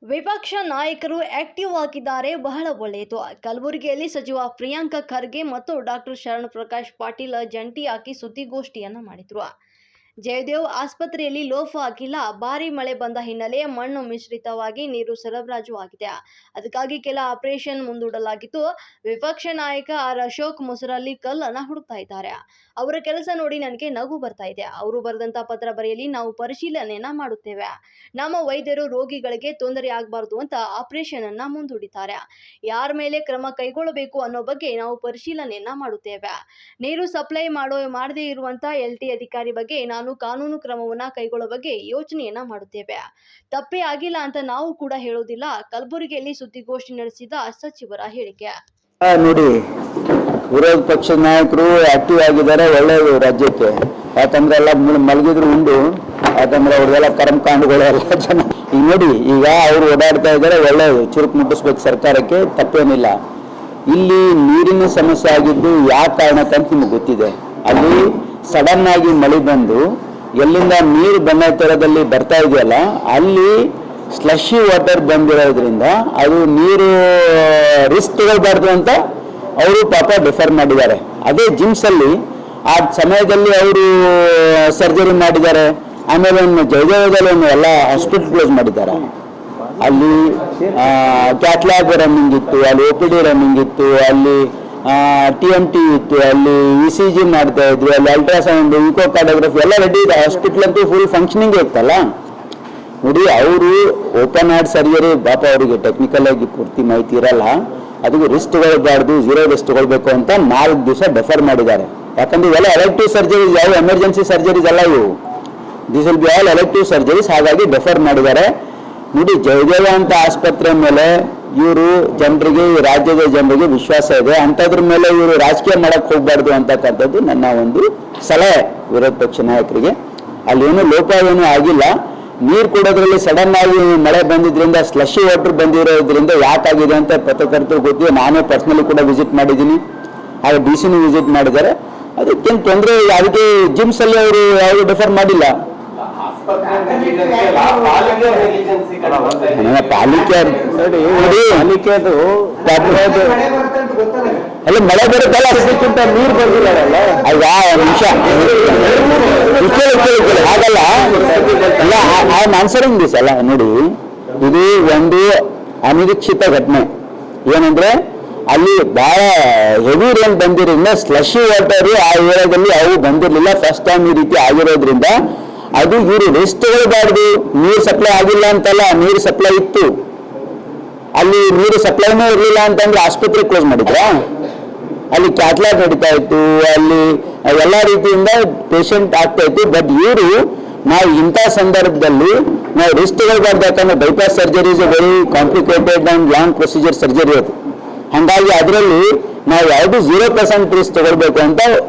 ವಿಪಕ್ಷ ನಾಯಕರು ಆಕ್ಟಿವ್ ಆಗಿದ್ದಾರೆ, ಬಹಳ ಒಳ್ಳೆಯದು. ಕಲಬುರಗಿಯಲ್ಲಿ ಸಚಿವ ಪ್ರಿಯಾಂಕ ಖರ್ಗೆ ಮತ್ತು ಡಾಕ್ಟರ್ ಶರಣ್ ಪ್ರಕಾಶ್ ಪಾಟೀಲ್ ಜಂಟಿಯಾಗಿ ಸುದ್ದಿಗೋಷ್ಠಿಯನ್ನು ಮಾಡಿದರು. ಜಯದೇವ್ ಆಸ್ಪತ್ರೆಯಲ್ಲಿ ಲೋಪ ಆಗಿಲ್ಲ. ಭಾರಿ ಮಳೆ ಬಂದ ಹಿನ್ನೆಲೆ ಮಣ್ಣು ಮಿಶ್ರಿತವಾಗಿ ನೀರು ಸರಬರಾಜು ಆಗಿದೆ. ಅದಕ್ಕಾಗಿ ಕೆಲ ಆಪರೇಷನ್ ಮುಂದೂಡಲಾಗಿತ್ತು. ವಿಪಕ್ಷ ನಾಯಕ ಆರ್ ಅಶೋಕ್ ಮುಸರಲ್ಲಿ ಕಲ್ಲನ್ನು ಹುಡುಕ್ತಾ ಇದ್ದಾರೆ. ಅವರ ಕೆಲಸ ನೋಡಿ ನನಗೆ ನಗು ಬರ್ತಾ ಇದೆ. ಅವರು ಬರೆದಂತ ಪತ್ರ ಬರೆಯಲಿ, ನಾವು ಪರಿಶೀಲನೆಯನ್ನ ಮಾಡುತ್ತೇವೆ. ನಮ್ಮ ವೈದ್ಯರು ರೋಗಿಗಳಿಗೆ ತೊಂದರೆ ಆಗಬಾರದು ಅಂತ ಆಪರೇಷನ್ ಅನ್ನ ಮುಂದೂಡಿದ್ದಾರೆ. ಯಾರ ಮೇಲೆ ಕ್ರಮ ಕೈಗೊಳ್ಳಬೇಕು ಅನ್ನೋ ಬಗ್ಗೆ ನಾವು ಪರಿಶೀಲನೆಯನ್ನ ಮಾಡುತ್ತೇವೆ. ನೀರು ಸಪ್ಲೈ ಮಾಡದೇ ಇರುವಂತ LT ಅಧಿಕಾರಿ ಬಗ್ಗೆ ನಾನು ಕಾನೂನು ಕ್ರಮವನ್ನ ಕೈಗೊಳ್ಳುವ ಬಗ್ಗೆ ಯೋಚನೆಯನ್ನ ಮಾಡುತ್ತೇವೆ. ತಪ್ಪೇ ಆಗಿಲ್ಲ ಅಂತ ನಾವು ಕೂಡ ಹೇಳೋದಿಲ್ಲ. ಕಲಬುರಗಿಯಲ್ಲಿ ಸುದ್ದಿಗೋಷ್ಠಿ ನಡೆಸಿದ ಸಚಿವರ ಹೇಳಿಕೆ. ನೋಡಿ, ವಿರೋಧ ಪಕ್ಷದ ನಾಯಕರು ಆಕ್ಟಿವ್ ಆಗಿದ್ದಾರೆ, ಒಳ್ಳೆಯದು ರಾಜ್ಯಕ್ಕೆ. ಯಾಕಂದ್ರೆ ಎಲ್ಲ ಮಲಗಿದ್ರು ಉಂಡು, ಯಾಕಂದ್ರೆ ಅವ್ರಿಗೆಲ್ಲ ಕರ್ಮಕಾಂಡಗಳೆಲ್ಲ ಜನ ಈಗ ನೋಡಿ, ಈಗ ಅವರು ಓಡಾಡ್ತಾ ಇದ್ದಾರೆ, ಒಳ್ಳೆಯದು. ಚುರುಕು ಮುಟ್ಟಿಸ್ಬೇಕು ಸರ್ಕಾರಕ್ಕೆ, ತಪ್ಪೇನಿಲ್ಲ. ಇಲ್ಲಿ ನೀರಿನ ಸಮಸ್ಯೆ ಆಗಿದ್ದು ಯಾವ ಕಾರಣಕ್ಕಂತ ನಿಮ್ಗೆ ಗೊತ್ತಿದೆ. ಅಲ್ಲಿ ಸಡನ್ ಆಗಿ ಮಳೆ ಬಂದು ಎಲ್ಲಿಂದ ನೀರು ಬಣ್ಣ ಥರದಲ್ಲಿ ಬರ್ತಾ ಇದೆಯಲ್ಲ, ಅಲ್ಲಿ ಸ್ಲಶಿ ವಾಟರ್ ಬಂದಿರೋದ್ರಿಂದ ಅದು ನೀರು ರಿಸ್ಕ್ ತಗೊಳ್ಬಾರ್ದು ಅಂತ ಅವರು ಪಾಪ ಡಿಫರ್ ಮಾಡಿದ್ದಾರೆ. ಅದೇ ಜಿಮ್ಸಲ್ಲಿ ಆ ಸಮಯದಲ್ಲಿ ಅವರು ಸರ್ಜರಿ ಮಾಡಿದ್ದಾರೆ. ಆಮೇಲೆ ಒಂದು ಜಯದೇವದಲ್ಲಿ ಒಂದು ಎಲ್ಲ ಹಾಸ್ಪಿಟಲ್ ಕ್ಲೋಸ್ ಮಾಡಿದ್ದಾರೆ. ಅಲ್ಲಿ ಕ್ಯಾಟ್ಲಾಬ್ ರನ್ನಿಂಗ್ ಇತ್ತು, ಅಲ್ಲಿ OPD ರನ್ನಿಂಗ್ ಇತ್ತು, ಅಲ್ಲಿ TMT ಇತ್ತು, ಅಲ್ಲಿ ECG ಮಾಡ್ತಾ ಇದ್ರು, ಅಲ್ಲಿ ಅಲ್ಟ್ರಾಸೌಂಡ್, ಇಕೋಕಾರ್ಡಿಯೋಗ್ರಫಿ ಎಲ್ಲ ರೆಡಿ ಇದೆ. ಹಾಸ್ಪಿಟಲ್ ಅಂತೂ ಫುಲ್ ಫಂಕ್ಷನಿಂಗ್ ಇತ್ತಲ್ಲ. ನೋಡಿ, ಅವರು ಓಪನ್ ಹಾರ್ಟ್ ಸರ್ಜರಿ ಪಾಪ ಅವರಿಗೆ ಟೆಕ್ನಿಕಲ್ ಆಗಿ ಪೂರ್ತಿ ಮಾಹಿತಿ ಇರಲ್ಲ. ಅದಕ್ಕೆ ರಿಸ್ಕ್ ತಗೊಳ್ಬಾರ್ದು, 0 ರಿಸ್ಕ್ ತಗೊಳ್ಬೇಕು ಅಂತ 4 ದಿವಸ ಡೆಫರ್ ಮಾಡಿದ್ದಾರೆ. ಯಾಕಂದ್ರೆ ಇವೆಲ್ಲ ಎಲೆಕ್ಟಿವ್ ಸರ್ಜರೀಸ್, ಯಾವ ಎಮರ್ಜೆನ್ಸಿ ಸರ್ಜರೀಸ್ ಅಲ್ಲ ಇವು. This will be all elective surgeries. ಹಾಗಾಗಿ ಡೆಫರ್ ಮಾಡಿದ್ದಾರೆ. ನೋಡಿ, ಜಯದೇವ ಅಂತ ಆಸ್ಪತ್ರೆ ಮೇಲೆ ಇವರು ಜನರಿಗೆ, ರಾಜ್ಯದ ಜನರಿಗೆ ವಿಶ್ವಾಸ ಇದೆ. ಅಂಥದ್ರ ಮೇಲೆ ಇವರು ರಾಜಕೀಯ ಮಾಡಕ್ಕೆ ಹೋಗ್ಬಾರ್ದು ಅಂತಕ್ಕಂಥದ್ದು ನನ್ನ ಒಂದು ಸಲಹೆ ವಿರೋಧ ಪಕ್ಷ ನಾಯಕರಿಗೆ. ಅಲ್ಲಿ ಏನು ಲೋಪ ಏನೂ ಆಗಿಲ್ಲ. ನೀರು ಕೊಡೋದ್ರಲ್ಲಿ ಸಡನ್ ಆಗಿ ಮಳೆ ಬಂದಿದ್ರಿಂದ, ಸ್ಲಶಿ ವಾಟರ್ ಬಂದಿರೋದ್ರಿಂದ ಯಾಕಾಗಿದೆ ಅಂತ ಪತ್ರಕರ್ತರು ಗೊತ್ತಿದೆ. ನಾನೇ ಪರ್ಸನಲಿ ಕೂಡ ವಿಸಿಟ್ ಮಾಡಿದ್ದೀನಿ, ಹಾಗೆ DC ವಿಸಿಟ್ ಮಾಡಿದ್ದಾರೆ. ಅದಕ್ಕೇನು ತೊಂದರೆ, ಅದಕ್ಕೆ ಜಿಮ್ಸ್ ಅಲ್ಲಿ ಅವರು ಯಾವುದು ಡಿಫರ್ ಮಾಡಿಲ್ಲ. ಪಾಲಿಕೆ ಅಲ್ಲ, ಮಳೆ ಬರುತ್ತಲ್ಲ, ಅದಕ್ಕಿಂತ ನೀರು ಬಂದಿಲ್ಲ. ಅಯ್ಯಾ, ನಿಮಿಷ ಹಾಗಲ್ಲ. ಅಲ್ಲ, ಐ ಆಮ್ ಆನ್ಸರಿಂಗ್ ದಿಸ್ ಅಲ್ಲ. ನೋಡಿ, ಇದು ಒಂದು ಅನಿರೀಕ್ಷಿತ ಘಟನೆ. ಏನಂದ್ರೆ ಅಲ್ಲಿ ಬಹಳ ಹೆವಿ ರೇನ್ ಬಂದಿರೋದ್ರಿಂದ ಸ್ಲಶಿ ವಾಟರ್ ಆ ಏರಿಯಾದಲ್ಲಿ ಅವು ಬಂದಿರಲಿಲ್ಲ. ಫಸ್ಟ್ ಟೈಮ್ ಈ ರೀತಿ ಆಗಿರೋದ್ರಿಂದ ಅದು ಇವರು ರೆಸ್ಟ್ ತಗೊಳ್ಬಾರ್ದು. ನೀರು ಸಪ್ಲೈ ಆಗಿಲ್ಲ ಅಂತಲ್ಲ, ನೀರು ಸಪ್ಲೈ ಇತ್ತು. ಅಲ್ಲಿ ನೀರು ಸಪ್ಲೈನೂ ಇರಲಿಲ್ಲ ಅಂತಂದ್ರೆ ಆಸ್ಪತ್ರೆ ಕ್ಲೋಸ್ ಮಾಡಿದ್ರ. ಅಲ್ಲಿ ಕ್ಯಾಟ್ಲಾಬ್ ನಡೀತಾ ಇತ್ತು, ಅಲ್ಲಿ ಎಲ್ಲ ರೀತಿಯಿಂದ ಪೇಷಂಟ್ ಆಗ್ತಾ ಇತ್ತು. ಬಟ್ ಇವರು ನಾವು ಇಂಥ ಸಂದರ್ಭದಲ್ಲಿ ನಾವು ರಿಸ್ಕ್ ತಗೊಳ್ಬಾರ್ದು. ಯಾಕಂದ್ರೆ bypass surgery is A very complicated and long procedure surgery ಅದು. ಹಾಗಾಗಿ ಅದರಲ್ಲಿ ನಾವು ಯಾವುದು 0% ರಿಸ್ಕ್ ತಗೊಳ್ಬೇಕು ಅಂತ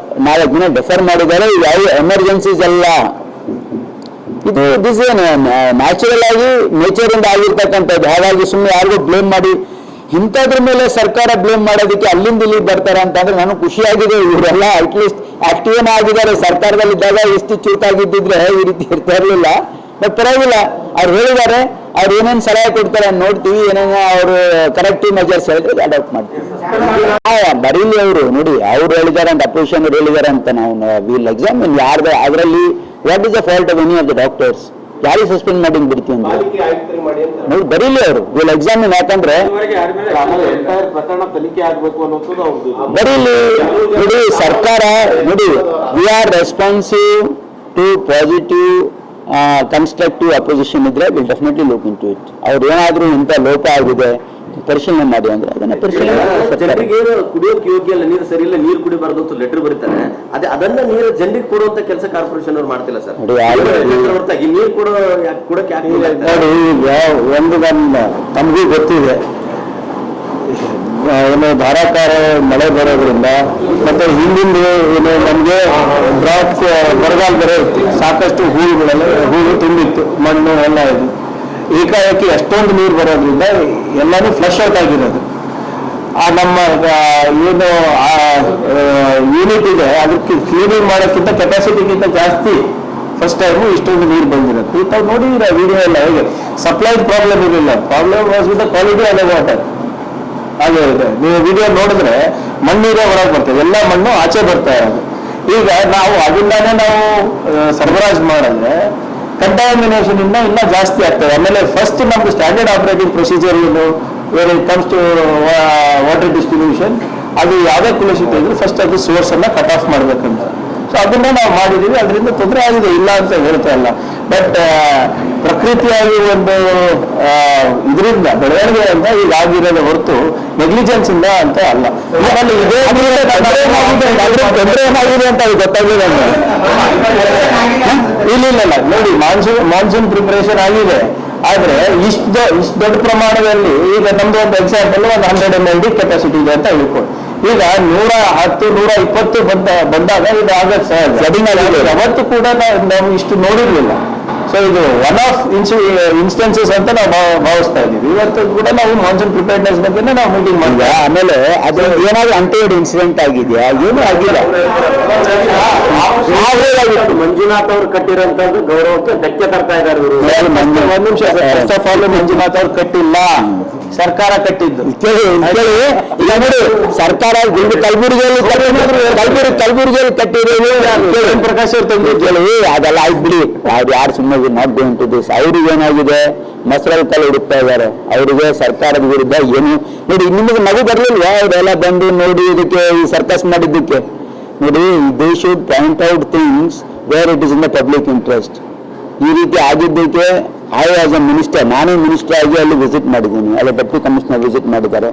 4 ದಿನ ಡೆಫರ್ ಮಾಡಿದ್ದಾರೆ. ಯಾವ ಎಮರ್ಜೆನ್ಸೀಸ್ ಅಲ್ಲ ಇದು. ದಿಸ್ ಏನು ನ್ಯಾಚುರಲ್ ಆಗಿ ನೇಚರಿಂದ ಆಗಿರ್ತಕ್ಕಂಥದ್ದು. ಹಾಗಾಗಿ ಸುಮ್ಮನೆ ಯಾರಿಗೂ ಬ್ಲೇಮ್ ಮಾಡಿ ಇಂಥದ್ರ ಮೇಲೆ ಸರ್ಕಾರ ಬ್ಲೇಮ್ ಮಾಡೋದಕ್ಕೆ ಅಲ್ಲಿಂದ ಇಲ್ಲಿ ಬರ್ತಾರೆ ಅಂತಂದ್ರೆ ನನಗೆ ಖುಷಿಯಾಗಿದೆ. ಇವರೆಲ್ಲ ಅಟ್ಲೀಸ್ಟ್ ಆಕ್ಟಿವ್ ಆಗಿದ್ದಾರೆ. ಸರ್ಕಾರದಲ್ಲಿದ್ದಾಗ ಎಷ್ಟು ಚೂತಾಗಿದ್ದಿದ್ರೆ ಈ ರೀತಿ ಇರ್ತಾ ಇರಲಿಲ್ಲ. ಬಟ್ ಪರವಾಗಿಲ್ಲ, ಅವ್ರು ಹೇಳಿದ್ದಾರೆ. ಅವ್ರು ಏನೇನು ಸಲಹೆ ಕೊಡ್ತಾರೆ ನೋಡ್ತೀವಿ. ಏನೇನೋ ಅವರು ಕರೆಕ್ಟಿವ್ ಮೆಜರ್ಸ್ ಹೇಳಿದ್ರೆ ಅಡಾಪ್ಟ್ ಮಾಡ್ತೀವಿ. ಬರೀಲಿ ಅವರು. ನೋಡಿ, ಅವ್ರು ಹೇಳಿದ್ದಾರೆ ಅಂತ, ಅಪೋಸಿಷನ್ ಅವ್ರು ಹೇಳಿದ್ದಾರೆ ಅಂತ ನಾವು ವಿಲ್ ಎಕ್ಸಾಮಿನ್ ಯಾರ್ದು ಅದರಲ್ಲಿ what is the fault of any of the doctors. ಯಾರಿಗೆ ಸಸ್ಪೆಂಡ್ ಮಾಡಿ ಬಿಡ್ತೀವಿ ಅಂತ ನೋಡಿ, ಬರೀಲಿ ಅವರು. Will examine. ಯಾಕಂದ್ರೆ ಬರೀಲಿ. ನೋಡಿ, ಸರ್ಕಾರ ನೋಡಿ, we are responsive to positive constructive opposition ಇದ್ರೆ will definitely look into it. ಅವ್ರು ಏನಾದ್ರೂ ಇಂಥ ಲೋಪ ಆಗಿದೆ ಪರಿಶೀಲನೆ ಮಾಡಿ ಅಂದ್ರೆ ಅದನ್ನ ಪರಿಶೀಲನೆ. ಜನರಿಗೆ ಕುಡಿಯೋಕೆ ಯೋಗ್ಯ ಇಲ್ಲ, ನೀರು ಸರಿ ಇಲ್ಲ, ನೀರು ಕುಡಿಬಾರ್ದು ಅಂತ ಲೆಟರ್ ಬರೀತಾರೆ. ಅದನ್ನ ನೀರು ಜನರಿಗೆ ಕೊಡುವಂತ ಕೆಲಸ ಕಾರ್ಪೊರೇಷನ್ ಅವ್ರು ಮಾಡ್ತಿಲ್ಲ ಸರ್. ಹೊರತಾಗಿ ನೀರು ಕೊಡಕ್ಕೆ ನೋಡಿ, ಈಗ ಒಂದು ನಮಗೂ ಗೊತ್ತಿದೆ, ಏನು ಧಾರಾಕಾರ ಮಳೆ ಬರೋದ್ರಿಂದ ಮತ್ತೆ ಹಿಂದಿಂದ ಏನು ನಮಗೆ ಡ್ರಾಪ್ ಬರಗಾಲ ಬರೋ ಇತ್ತು. ಸಾಕಷ್ಟು ಹೂವು ತುಂಬಿತ್ತು, ಮಣ್ಣು ಎಲ್ಲ ಇದು. ಏಕಾಏಕಿ ಎಷ್ಟೊಂದು ನೀರು ಬರೋದ್ರಿಂದ ಎಲ್ಲಾನು ಫ್ಲಶ್ ಔಟ್ ಆಗಿರೋದು. ಆ ನಮ್ಮ ಏನು ಯೂನಿಟ್ ಇದೆ ಅದಕ್ಕೆ ಕ್ಲೀನಿಂಗ್ ಮಾಡೋಕ್ಕಿಂತ ಕೆಪಾಸಿಟಿಗಿಂತ ಜಾಸ್ತಿ ಫಸ್ಟ್ ಟೈಮು ಇಷ್ಟೊಂದು ನೀರು ಬಂದಿರುತ್ತೆ. ಈಗ ತಾವು ನೋಡಿದ್ರೆ ವಿಡಿಯೋ ಎಲ್ಲ ಹೇಗೆ ಸಪ್ಲೈ ಪ್ರಾಬ್ಲಮ್ ಇರಲಿಲ್ಲ, problem was with the quality of the water. ಹಾಗೆ ಇದೆ, ನೀವು ವಿಡಿಯೋ ನೋಡಿದ್ರೆ ಮಣ್ಣೀರೇ ಹೊರಗೆ ಬರ್ತದೆ, ಎಲ್ಲ ಮಣ್ಣು ಆಚೆ ಬರ್ತಾ ಇರೋದು. ಈಗ ನಾವು ಅದರಿಂದಾನೇ ನಾವು ಸರಬರಾಜು ಮಾಡಿದ್ರೆ ಕಂಟಾಮಿನೇಷನ್ ಇನ್ನ ಜಾಸ್ತಿ ಆಗ್ತದೆ. ಆಮೇಲೆ ಫಸ್ಟ್ ನಮ್ದು ಸ್ಟ್ಯಾಂಡರ್ಡ್ ಆಪರೇಟಿಂಗ್ ಪ್ರೊಸೀಜರ್ ಏನು where it comes to water distribution, ಅದು ಯಾವುದೇ ಕುಲುಷಿತ ಇದ್ರೆ ಫಸ್ಟ್ ಅದು ಸೋರ್ಸ್ ಅನ್ನ ಕಟ್ ಆಫ್ ಮಾಡ್ಬೇಕಂತ. ಸೊ ಅದನ್ನ ನಾವು ಮಾಡಿದೀವಿ, ಅದರಿಂದ ತೊಂದರೆ ಆಗಿದೆ, ಇಲ್ಲ ಅಂತ ಹೇಳ್ತಾ ಇಲ್ಲ. ಬಟ್ ಪ್ರಕೃತಿಯಾಗಿ ಒಂದು ಇದರಿಂದ ಬೆಳವಣಿಗೆಯಿಂದ ಈಗ ಆಗಿರೋದು ಹೊರತು ನೆಗ್ಲಿಜೆನ್ಸ್ ಇಂದ ಅಂತ ಅಲ್ಲ. ಇದೇ ತೊಂದರೆ ಏನಾಗಿದೆ ಅಂತ ಅದು ಗೊತ್ತಾಗಿದೆ. ಇಲ್ಲ ನೋಡಿ, ಮಾನ್ಸೂನ್ ಪ್ರಿಪರೇಷನ್ ಆಗಿದೆ, ಆದ್ರೆ ಇಷ್ಟು ದೊಡ್ಡ ಪ್ರಮಾಣದಲ್ಲಿ ಈಗ ನಮ್ದು ಒಂದು ಎಕ್ಸಾಂಪಲ್ ಒಂದು 100 ml ಕೆಪಾಸಿಟಿ ಇದೆ ಅಂತ ಹೇಳ್ಕೊಂಡು, ಈಗ 110, 120 ಬಂದಾಗ ಇದು ಆಗತ್ತೆ ಸರ್, ಫ್ಲಡಿಂಗ್ ಆಗಿದೆ. ಅವತ್ತು ಕೂಡ ನಾವು ಇಷ್ಟು ನೋಡಿರ್ಲಿಲ್ಲ. ಸೊ ಇದು ಒನ್ ಆಫ್ ಇನ್ಸ್ಟೆನ್ಸಸ್ ಅಂತ ನಾವು ಭಾವಿಸ್ತಾ ಇದ್ದೀವಿ. ಇವತ್ತು ಕೂಡ ನಾವು ಮಾನ್ಸೂನ್ ಪ್ರಿಪೇರ್ನೆಸ್ ಬಗ್ಗೆ ನಾವು ಮೀಟಿಂಗ್ ಮಾಡಿದ್ವಿ. ಆಮೇಲೆ ಅದು ಏನಾದ್ರು ಅಂತೇಳಿ ಇನ್ಸಿಡೆಂಟ್ ಆಗಿದೆಯಾ? ಏನೂ ಆಗಿಲ್ಲ. ಮಂಜುನಾಥ್ ಅವರು ಕಟ್ಟಿರೋಂಥದ್ದು ಗೌರವಕ್ಕೆ ಧಕ್ಕೆ ತರ್ತಾ ಇದ್ದಾರೆ ಇವರು. ಒಂದ್ ನಿಮಿಷ, ಫಸ್ಟ್ ಆಫ್ ಆಲ್ ಮಂಜುನಾಥ್ ಅವ್ರು ಕಟ್ಟಿಲ್ಲ, ಸರ್ಕಾರ ಕಟ್ಟಿದ್ದು. ಈಗ ನೋಡಿ, ಸರ್ಕಾರ ಕಲಬುರಗಿಯಲ್ಲಿ ಕಟ್ಟಿರೋದು ಪ್ರಕಾಶ್ ಅವ್ರು ತಂದು ಕೇಳಿ, ಅದೆಲ್ಲ ಆಯ್ತು ಬಿಡಿ, ಯಾರು ಸುಮ್ಮನೆ ನಾಟ್ ಗೋಯಿಂಗ್ ಟು ದಿಸ್. ಅವ್ರಿಗೆ ಏನಾಗಿದೆ, ಮೊಸರಲ್ಲಿ ಕಲ್ಲು ಹುಡುಕ್ತಾ ಇದ್ದಾರೆ, ಅವರಿಗೆ ಸರ್ಕಾರದ ವಿರುದ್ಧ ಏನು ನೋಡಿ. ನಿಮಗೆ ನಗು ಬರ್ಲಿಲ್ವಾ ಅವರೆಲ್ಲ ಬಂದು ನೋಡಿ ಇದಕ್ಕೆ ಈ ಸರ್ಕಸ್ ಮಾಡಿದ್ದಕ್ಕೆ? ನೋಡಿ, they should point out things where it is in the public interest. ಈ ರೀತಿ ಆಗಿದ್ದಕ್ಕೆ ಐ ಆಸ್ ಎ ಮಿನಿಸ್ಟರ್, ನಾನೇ ಮಿನಿಸ್ಟರ್ ಆಗಿ ಅಲ್ಲಿ ವಿಸಿಟ್ ಮಾಡಿದ್ದೀನಿ, ಅಲ್ಲಿ ಡೆಪ್ಟಿ ಕಮಿಷನರ್ ವಿಸಿಟ್ ಮಾಡಿದ್ದಾರೆ.